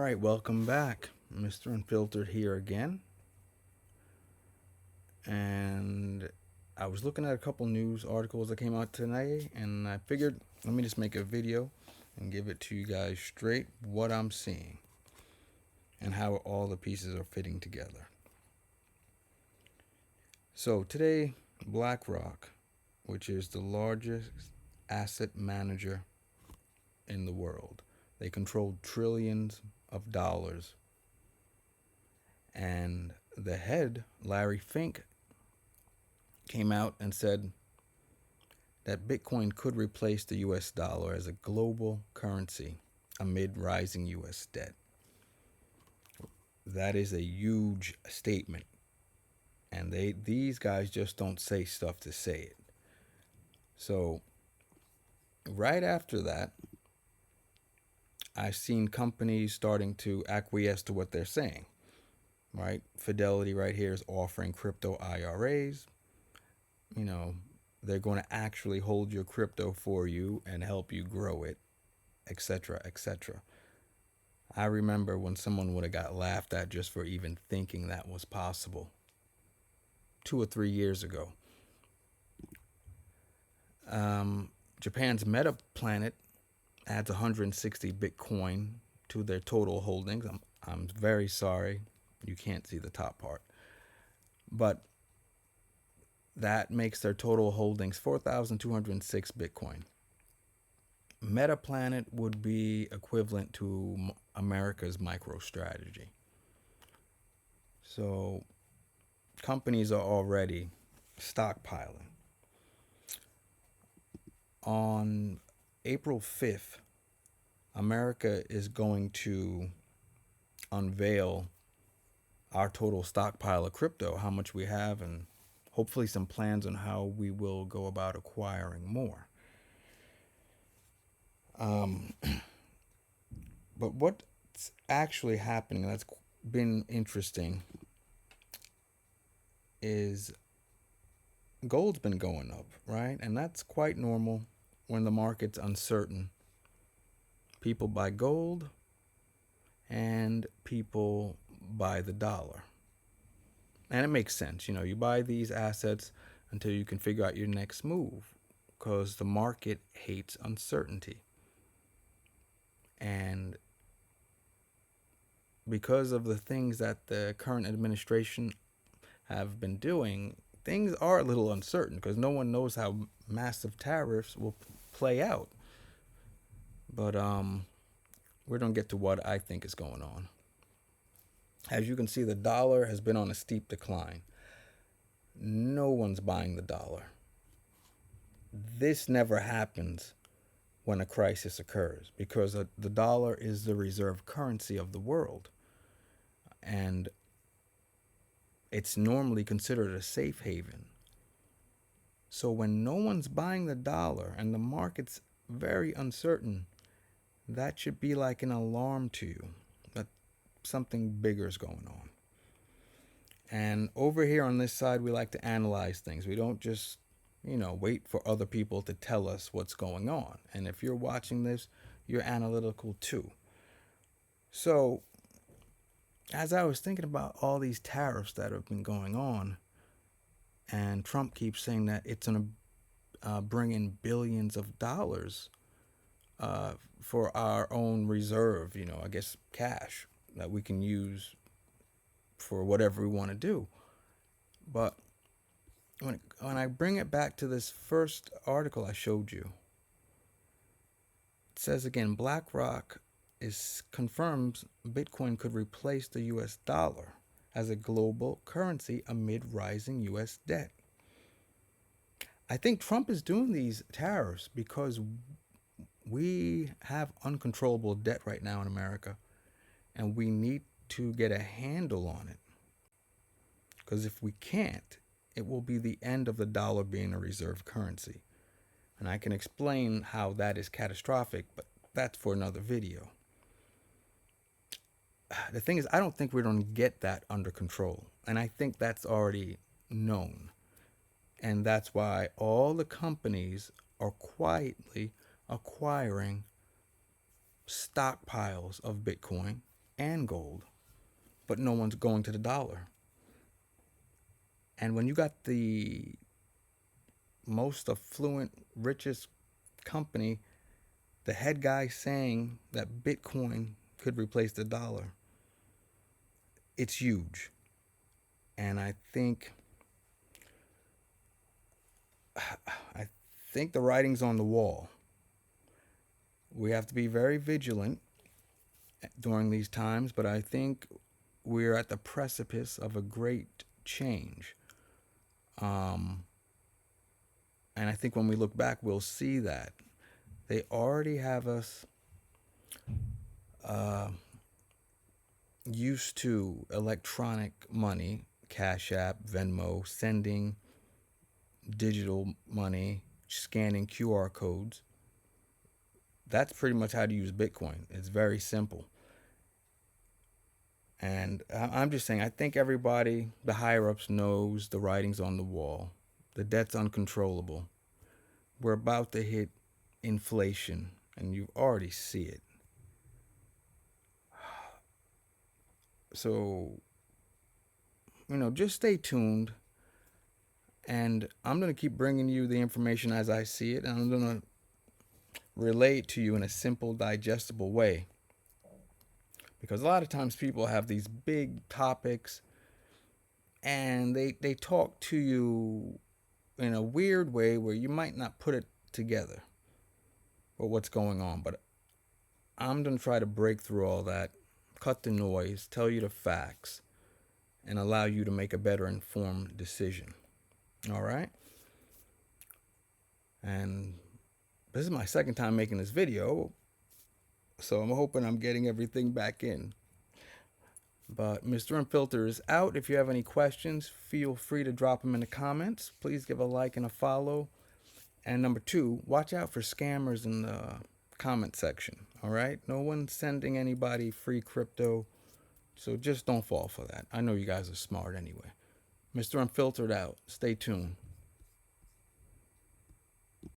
right, welcome back. Mr. Unfiltered here again. And I was looking at a couple news articles that came out today, and I figured let me just make a video and give it to you guys straight what I'm seeing and how all the pieces are fitting together. So today, Blackrock, which is the largest asset manager in the world, they control trillions of dollars. And the head, Larry Fink, came out and said that Bitcoin could replace the US dollar as a global currency amid rising US debt. That is a huge statement. And these guys just don't say stuff to say it. So right after that, I've seen companies starting to acquiesce to what they're saying. Right? Fidelity right here is offering crypto IRAs. They're going to actually hold your crypto for you and help you grow it, etc., etc. I remember when someone would have got laughed at just for even thinking that was possible 2 or 3 years ago. Japan's Meta Planet adds 160 Bitcoin to their total holdings. I'm very sorry, you can't see the top part, but that makes their total holdings 4,206 Bitcoin. Metaplanet would be equivalent to America's MicroStrategy. So companies are already stockpiling. On April 5th, America is going to unveil our total stockpile of crypto, how much we have, and hopefully some plans on how we will go about acquiring more. But what's actually happening that's been interesting is gold's been going up, right? And that's quite normal when the market's uncertain. People buy gold and people buy the dollar. And it makes sense. You buy these assets until you can figure out your next move because the market hates uncertainty. And because of the things that the current administration have been doing, things are a little uncertain because no one knows how massive tariffs will play out. But we're going to get to what I think is going on. As you can see, the dollar has been on a steep decline. No one's buying the dollar. This never happens when a crisis occurs because the dollar is the reserve currency of the world. And it's normally considered a safe haven. So when no one's buying the dollar and the market's very uncertain, that should be like an alarm to you that something bigger is going on. And over here on this side, we like to analyze things. We don't just, wait for other people to tell us what's going on. And if you're watching this, you're analytical too. So as I was thinking about all these tariffs that have been going on, and Trump keeps saying that it's going to bring in billions of dollars for our own reserve, I guess cash that we can use for whatever we want to do. But when I bring it back to this first article I showed you, it says again, BlackRock confirms Bitcoin could replace the US dollar as a global currency amid rising US debt. I think Trump is doing these tariffs because we have uncontrollable debt right now in America, and we need to get a handle on it. Because if we can't, it will be the end of the dollar being a reserve currency. And I can explain how that is catastrophic, but that's for another video. The thing is, I don't think we're going to get that under control. And I think that's already known. And that's why all the companies are quietly acquiring stockpiles of Bitcoin and gold, but no one's going to the dollar. And when you got the most affluent, richest company, the head guy saying that Bitcoin could replace the dollar, it's huge. And I think the writing's on the wall. We have to be very vigilant during these times, but I think we're at the precipice of a great change. And I think when we look back, we'll see that they already have us used to electronic money, Cash App, Venmo, sending digital money, scanning QR codes. That's pretty much how to use Bitcoin. It's very simple. And I'm just saying, I think everybody, the higher ups, knows the writing's on the wall. The debt's uncontrollable. We're about to hit inflation, and you already see it. So, just stay tuned. And I'm going to keep bringing you the information as I see it. And I'm going to relay it to you in a simple, digestible way. Because a lot of times people have these big topics and they talk to you in a weird way where you might not put it together or what's going on. But I'm going to try to break through all that, cut the noise, tell you the facts, and allow you to make a better informed decision. All right? And this is my second time making this video, so I'm hoping I'm getting everything back in. But Mr. Unfiltered is out. If you have any questions, feel free to drop them in the comments. Please give a like and a follow. And number 2, watch out for scammers in the comment section. All right? No one's sending anybody free crypto, so just don't fall for that. I know you guys are smart anyway. Mr. Unfiltered out. Stay tuned.